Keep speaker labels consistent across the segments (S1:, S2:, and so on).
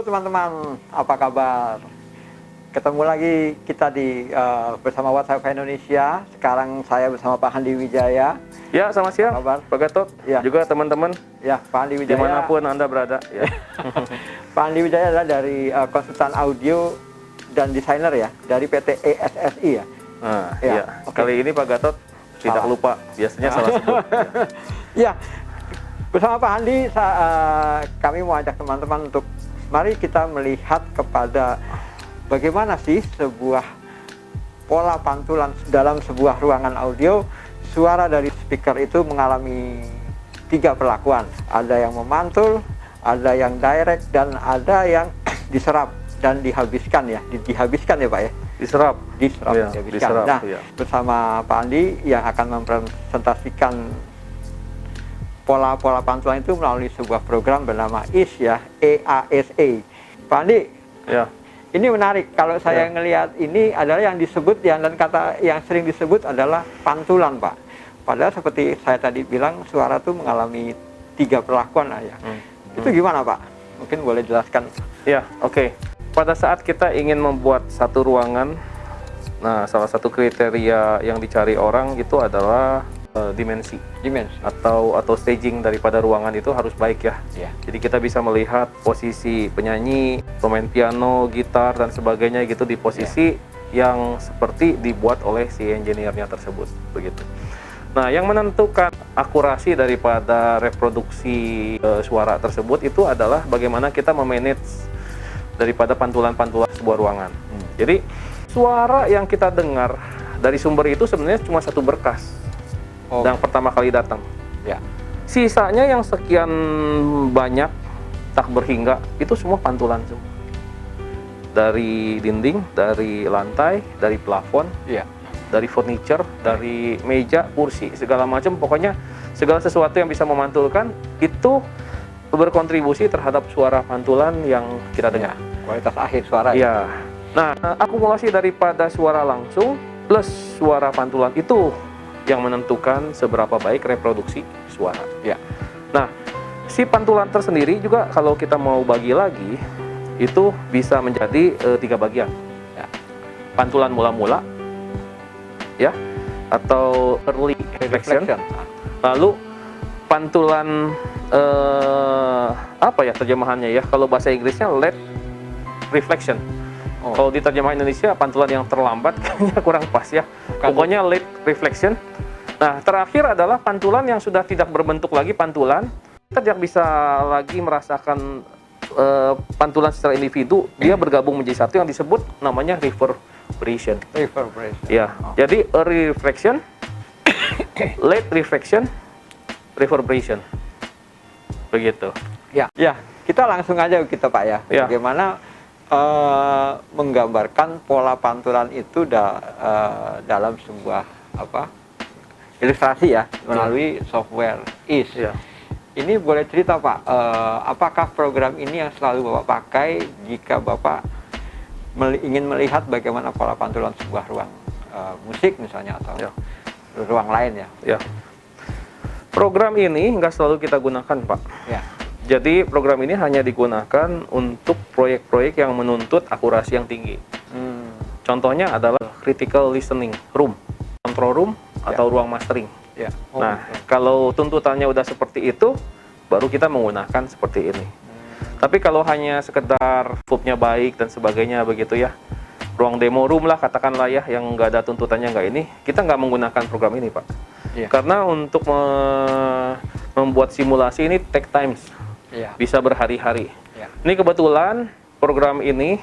S1: teman-teman, apa kabar? Ketemu lagi kita di bersama WhatsApp Indonesia. Sekarang saya bersama Pak Handi Wijaya.
S2: Ya, selamat siang,
S1: kabar?
S2: Pak Gatot.
S1: Ya.
S2: Juga teman-teman.
S1: Ya, Pak Handi Wijaya.
S2: Dimanapun Anda berada. Ya.
S1: Pak Handi Wijaya adalah dari konsultan audio dan desainer ya, dari PT ESSI ya.
S2: Nah,
S1: ya.
S2: ya.
S1: Okay.
S2: Kali ini Pak Gatot tidak lupa, biasanya salah sebut.
S1: Ya, bersama Pak Handi, kami mau ajak teman-teman untuk mari kita melihat kepada bagaimana sih sebuah pola pantulan dalam sebuah ruangan audio. Suara dari speaker itu mengalami 3 perlakuan. Ada yang memantul, ada yang direct, dan ada yang diserap dan dihabiskan ya. Dihabiskan ya Pak ya?
S2: Diserap.
S1: Diserap,
S2: ya,
S1: dihabiskan.
S2: diserap
S1: Nah,
S2: ya.
S1: bersama Pak Andi yang akan mempresentasikan pola-pola pantulan itu melalui sebuah program bernama IS ya, EASA. Pak Andi,
S2: Ya.
S1: ini menarik. Kalau saya ngelihat ini adalah yang disebut dan kata yang sering disebut adalah pantulan, Pak. Padahal seperti saya tadi bilang, suara itu mengalami 3 perlakuan aja. Itu gimana, Pak? Mungkin boleh jelaskan.
S2: Ya, oke. Pada saat kita ingin membuat satu ruangan, nah salah satu kriteria yang dicari orang itu adalah dimensi atau staging daripada ruangan itu harus baik ya. Jadi kita bisa melihat posisi penyanyi, pemain piano, gitar dan sebagainya gitu di posisi yang seperti dibuat oleh si engineer-nya tersebut begitu. Nah, yang menentukan akurasi daripada reproduksi suara tersebut itu adalah bagaimana kita memanage daripada pantulan-pantulan sebuah ruangan. Jadi suara yang kita dengar dari sumber itu sebenarnya cuma satu berkas. Yang pertama kali datang.
S1: Ya.
S2: Sisanya yang sekian banyak tak berhingga itu semua pantulan semua. Dari dinding, dari lantai, dari plafon, dari furniture, dari meja, kursi, segala macam. Pokoknya segala sesuatu yang bisa memantulkan itu berkontribusi terhadap suara pantulan yang kita dengar.
S1: Kualitas akhir suara.
S2: Ya. Nah, akumulasi daripada suara langsung plus suara pantulan itu yang menentukan seberapa baik reproduksi suara. Ya. Nah, si pantulan tersendiri juga kalau kita mau bagi lagi itu bisa menjadi 3 bagian. Ya. Pantulan mula-mula, ya, atau early reflection. Lalu pantulan apa ya terjemahannya ya? Kalau bahasa Inggrisnya late reflection. Kalau di terjemahan Indonesia pantulan yang terlambat kayaknya kurang pas ya. Pokoknya late reflection. Nah, terakhir adalah pantulan yang sudah tidak berbentuk lagi pantulan. Kita tidak bisa lagi merasakan pantulan secara individu. Dia bergabung menjadi satu yang disebut namanya reverberation. Ya. Jadi early reflection, late reflection, reverberation. Begitu. Ya.
S1: Ya, kita langsung aja kita Pak ya. Bagaimana menggambarkan pola pantulan itu dalam sebuah ilustrasi ya melalui software IS. Ini boleh cerita Pak, apakah program ini yang selalu Bapak pakai jika Bapak ingin melihat bagaimana pola pantulan sebuah ruang musik misalnya atau ruang lain ya?
S2: Program ini nggak selalu kita gunakan Pak. Jadi program ini hanya digunakan untuk proyek-proyek yang menuntut akurasi yang tinggi. Contohnya adalah critical listening room, control room, atau ruang mastering. Nah, kalau tuntutannya udah seperti itu, baru kita menggunakan seperti ini. Tapi kalau hanya sekedar footnya baik dan sebagainya begitu ya, ruang demo room lah katakanlah ya, yang nggak ada tuntutannya nggak ini, kita nggak menggunakan program ini Pak. Karena untuk membuat simulasi ini take times. Bisa berhari-hari. Ini kebetulan program ini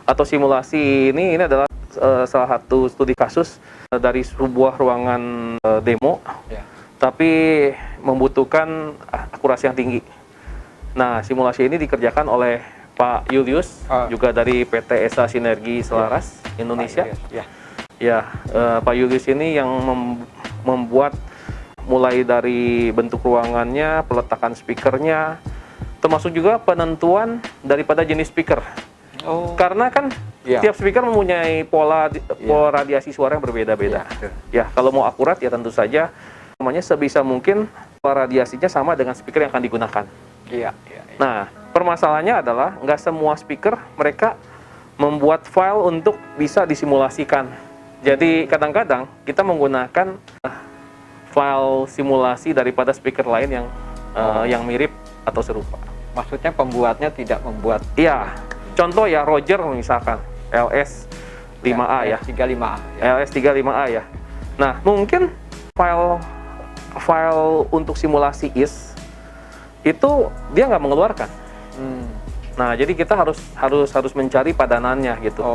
S2: atau simulasi ini adalah salah satu studi kasus dari sebuah ruangan demo, tapi membutuhkan akurasi yang tinggi. Nah, simulasi ini dikerjakan oleh Pak Julius, juga dari PT ESA Sinergi Selaras Indonesia. Pak Julius ini yang membuat mulai dari bentuk ruangannya, peletakan speakernya, termasuk juga penentuan daripada jenis speaker. Karena kan tiap speaker mempunyai pola radiasi suara yang berbeda-beda. Kalau mau akurat ya tentu saja namanya sebisa mungkin pola radiasinya sama dengan speaker yang akan digunakan. Nah, permasalahannya adalah nggak semua speaker mereka membuat file untuk bisa disimulasikan. Jadi kadang-kadang kita menggunakan file simulasi daripada speaker lain yang mirip atau serupa.
S1: Maksudnya pembuatnya tidak membuat.
S2: Iya, contoh ya Roger misalkan LS5A ya.
S1: LS35A.
S2: LS35A ya. Nah, mungkin file untuk simulasi itu dia nggak mengeluarkan. Nah, jadi kita harus mencari padanannya gitu.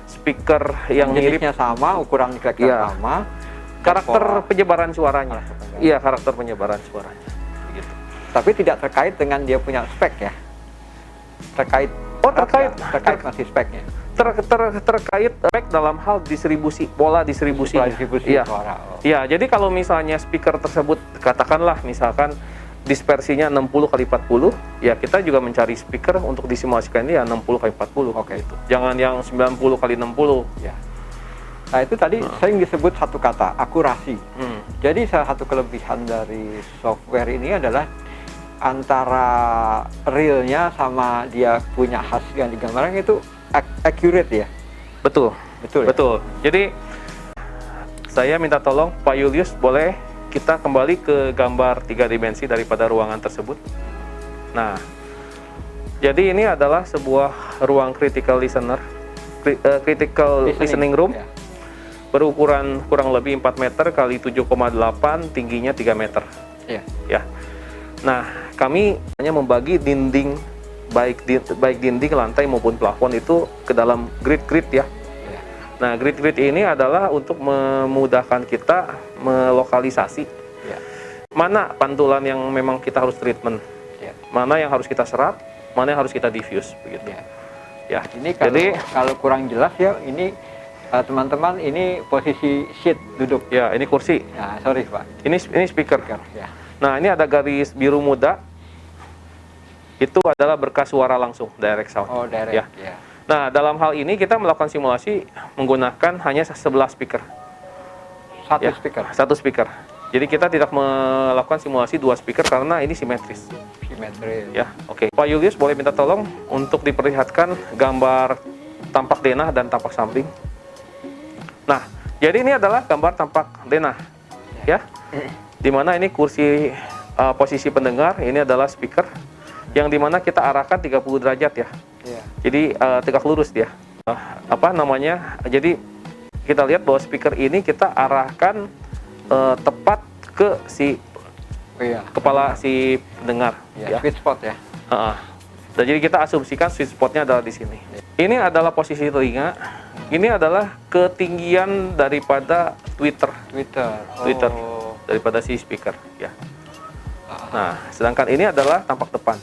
S2: Speaker yang mirip,
S1: jenisnya sama, ukuran kira-kira sama,
S2: karakter penyebaran suaranya. Iya, karakter penyebaran suaranya. Gitu.
S1: Tapi tidak terkait dengan dia punya spek ya. Terkait masih speknya.
S2: Terkait spek dalam hal pola distribusi. Iya.
S1: Suara.
S2: Iya, jadi kalau misalnya speaker tersebut katakanlah misalkan dispersinya 60 kali 40, ya kita juga mencari speaker untuk disimulasikan ini ya 60 kali 40.
S1: Oke.
S2: Gitu. Jangan yang 90 kali 60.
S1: Ya. Nah, itu tadi sering disebut satu kata, akurasi. Jadi salah satu kelebihan dari software ini adalah antara realnya sama dia punya hasil yang digambarkan itu accurate ya.
S2: Betul.
S1: Betul. Ya?
S2: Betul. Jadi saya minta tolong Pak Julius, boleh kita kembali ke gambar 3 dimensi daripada ruangan tersebut. Nah, jadi ini adalah sebuah ruang critical listening room.
S1: Ya.
S2: Berukuran kurang lebih 4 meter kali 7,8, tingginya 3 meter.
S1: Ya.
S2: Ya. Nah, kami hanya membagi dinding baik dinding, lantai maupun plafon itu ke dalam grid-grid ya. Nah, grid-grid ini adalah untuk memudahkan kita melokalisasi mana pantulan yang memang kita harus treatment, mana yang harus kita serap, mana yang harus kita diffuse, begitu. Ya.
S1: Ini kalau kurang jelas ya, ini teman-teman, ini posisi seat duduk.
S2: Ya, ini kursi.
S1: Nah, sorry Pak.
S2: Ini speaker.
S1: Ya.
S2: Nah, ini ada garis biru muda. Itu adalah berkas suara langsung, direct sound.
S1: Oh, direct.
S2: Ya. Nah, dalam hal ini kita melakukan simulasi menggunakan hanya 11 speaker. Satu speaker. Jadi kita tidak melakukan simulasi 2 speaker karena ini simetris. Ya, oke. Pak Julius, boleh minta tolong untuk diperlihatkan gambar tampak denah dan tampak samping. Nah, jadi ini adalah gambar tampak denah. Ya. Dimana ini kursi posisi pendengar, ini adalah speaker yang dimana kita arahkan 30 derajat ya. Jadi tegak lurus dia. Jadi kita lihat bahwa speaker ini kita arahkan tepat ke kepala si pendengar.
S1: Ya. Sweet spot ya.
S2: Dan jadi kita asumsikan sweet spotnya adalah di sini. Ini adalah posisi telinga. Ini adalah ketinggian daripada Twitter. Daripada si speaker ya. Nah, sedangkan ini adalah tampak depan.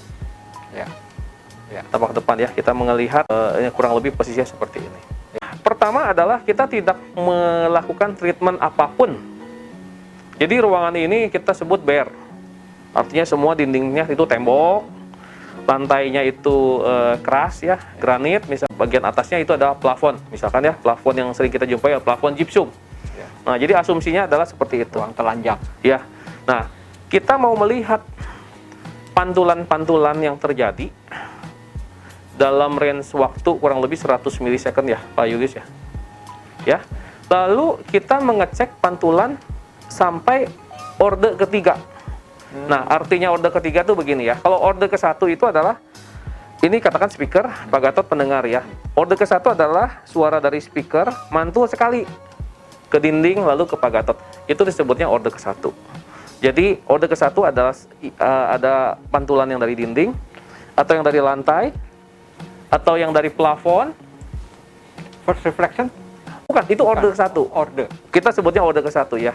S2: Tampak depan ya, kita melihat kurang lebih posisinya seperti ini. Pertama adalah kita tidak melakukan treatment apapun. Jadi ruangan ini kita sebut bare. Artinya semua dindingnya itu tembok, lantainya itu keras ya, granit. Misal bagian atasnya itu adalah plafon, misalkan ya, plafon yang sering kita jumpai ya, plafon gypsum. Nah, jadi asumsinya adalah seperti itu.
S1: Ruang telanjang.
S2: Ya. Nah, kita mau melihat pantulan-pantulan yang terjadi dalam range waktu kurang lebih 100 milisecond ya, Pak Julius ya. Ya. Lalu kita mengecek pantulan sampai orde ketiga. Nah, artinya orde ketiga tuh begini ya. Kalau orde ke-1 itu adalah ini katakan speaker, Pak Gatot pendengar ya. Orde ke-1 adalah suara dari speaker mantul sekali ke dinding lalu ke Pak Gatot. Itu disebutnya orde ke-1. Jadi orde ke-1 adalah ada pantulan yang dari dinding atau yang dari lantai atau yang dari plafon.
S1: First reflection?
S2: Bukan, itu orde ke-1.
S1: Orde.
S2: Kita sebutnya orde ke-1 ya.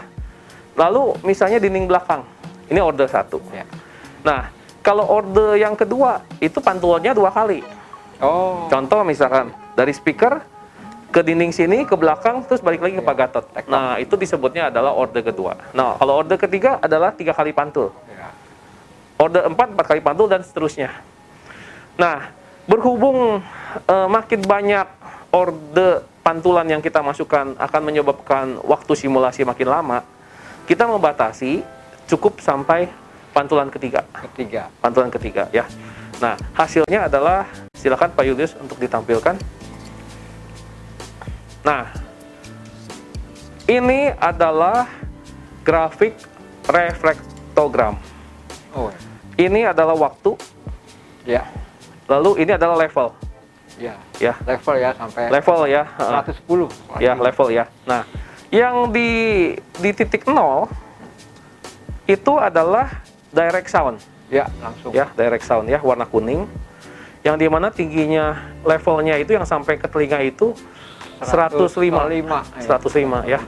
S2: Lalu misalnya dinding belakang. Ini orde 1.
S1: Ya.
S2: Nah, kalau orde yang kedua itu pantulannya 2 kali. Contoh misalkan dari speaker ke dinding sini, ke belakang, terus balik lagi ke Pak Gatot. Nah, itu disebutnya adalah orde kedua. Nah, kalau orde ketiga adalah 3 kali pantul. Orde 4 kali pantul dan seterusnya. Nah, berhubung makin banyak orde pantulan yang kita masukkan akan menyebabkan waktu simulasi makin lama, kita membatasi cukup sampai pantulan ketiga. Pantulan ketiga ya. Nah, hasilnya adalah, silakan Pak Julius untuk ditampilkan. Nah, ini adalah grafik reflektogram.
S1: Oh,
S2: Ini adalah waktu,
S1: ya,
S2: lalu ini adalah level.
S1: ya,
S2: Ya,
S1: level ya sampai
S2: level ya.
S1: 110.
S2: Ya, level ya. Nah, yang di titik 0 itu adalah direct sound.
S1: Ya, langsung.
S2: Ya, direct sound ya, warna kuning. Yang dimana tingginya levelnya itu yang sampai ke telinga itu 105 ya.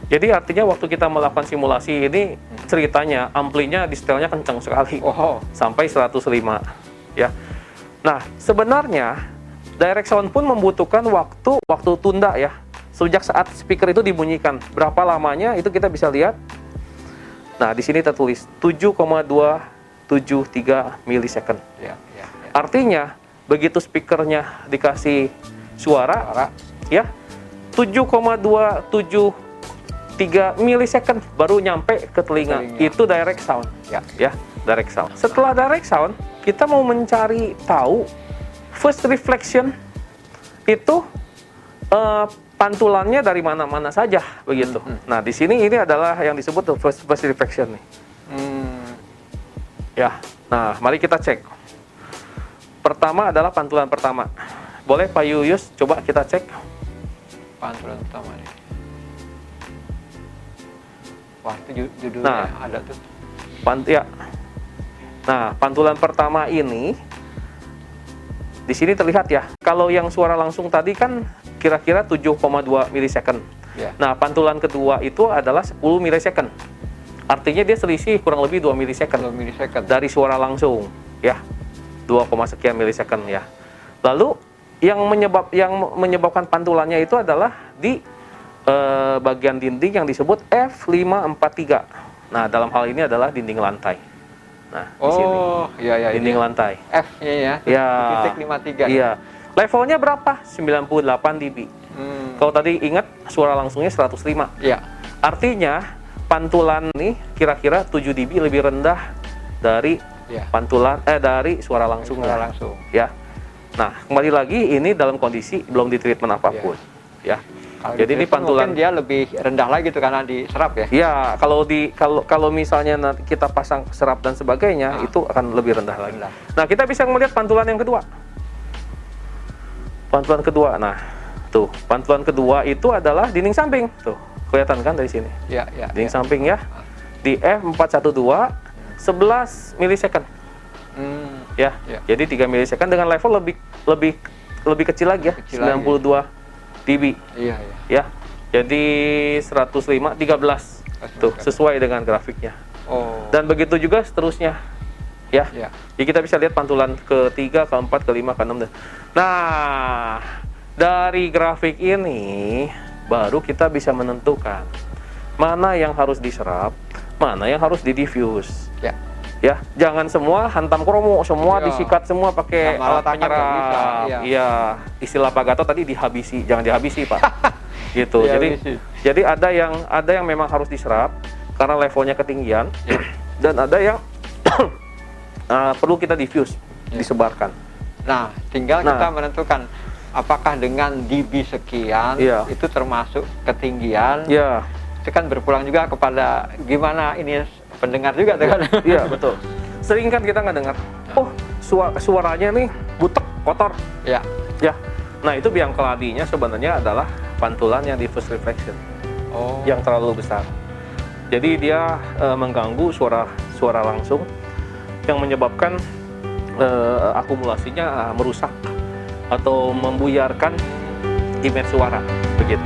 S2: Jadi artinya waktu kita melakukan simulasi ini, ceritanya amplinya di setelnya kencang sekali.
S1: Oh,
S2: Sampai 105 ya. Nah, sebenarnya direct sound pun membutuhkan waktu tunda ya. Sejak saat speaker itu dibunyikan, berapa lamanya itu kita bisa lihat. Nah, di sini tertulis 7,273 milisecond.
S1: ya.
S2: Artinya begitu speakernya dikasih suara ya, 7,273 milisecond baru nyampe ke telinga. Itu direct sound.
S1: Ya.
S2: Ya, direct sound. Setelah direct sound, kita mau mencari tahu first reflection itu pantulannya dari mana-mana saja begitu. Nah, di sini ini adalah yang disebut first reflection nih. Ya. Nah, mari kita cek. Pertama adalah pantulan pertama. Boleh Pak Yuyus coba kita cek
S1: Pantulan pertama nih. Wah, itu judulnya ada tuh.
S2: Ya. Nah, pantulan pertama ini di sini terlihat ya. Kalau yang suara langsung tadi kan kira-kira 7,2 milisecond.
S1: Ya.
S2: Nah, pantulan kedua itu adalah 10 milisecond. Artinya dia selisih kurang lebih 2 milisecond
S1: 2 milisecond.
S2: dari suara langsung, ya. 2, sekian milisecond ya. Lalu yang menyebabkan pantulannya itu adalah di bagian dinding yang disebut F543. Nah, dalam hal ini adalah dinding lantai. Nah, di sini.
S1: Oh, iya
S2: Dinding lantai.
S1: F-nya ya.
S2: Ya.
S1: Titik 53.
S2: Iya. Levelnya berapa? 98 dB. Kalau tadi ingat suara langsungnya 105.
S1: Iya.
S2: Artinya pantulan nih kira-kira 7 dB lebih rendah dari pantulan dari suara langsungnya.
S1: Suara langsung.
S2: Ya. Nah, kembali lagi ini dalam kondisi belum di treatment apapun. Ya. Jadi ini pantulan
S1: mungkin dia lebih rendah lagi tuh karena diserap ya.
S2: Ya, kalau misalnya nanti kita pasang serap dan sebagainya itu akan lebih rendah lagi. Nah, kita bisa melihat pantulan yang kedua. Pantulan kedua. Nah, tuh, pantulan kedua itu adalah dinding samping. Tuh, kelihatan kan dari sini?
S1: Ya.
S2: Dinding samping ya. Di F412 11 milisecond. Ya. Jadi 3 milisecond dengan level lebih kecil lagi ya, 92 dB.
S1: Iya.
S2: Ya. Jadi 105 13. Tuh, sesuai dengan grafiknya.
S1: Oh.
S2: Dan begitu juga seterusnya. Ya. Jadi kita bisa lihat pantulan ke-3, ke-4, ke-5, ke-6. Nah, dari grafik ini baru kita bisa menentukan mana yang harus diserap, mana yang harus di-diffuse. Ya, jangan semua hantam kromo, semua disikat semua pakai alat penyerap. Iya, istilah Pak Gatot tadi dihabisi, jangan dihabisi, Pak. Gitu. Jadi ada yang memang harus diserap karena levelnya ketinggian dan ada yang perlu kita diffuse, disebarkan.
S1: Nah, tinggal kita menentukan apakah dengan dB sekian itu termasuk ketinggian.
S2: Iya.
S1: Itu kan berpulang juga kepada gimana ini pendengar juga tuh kan.
S2: Iya, betul. Sering kan kita nggak dengar, oh suaranya nih butek, kotor.
S1: Ya.
S2: Nah, itu biang keladinya sebenarnya adalah pantulan yang diffuse reflection. Yang terlalu besar. Jadi dia mengganggu suara langsung yang menyebabkan akumulasinya merusak atau membuyarkan image suara begitu.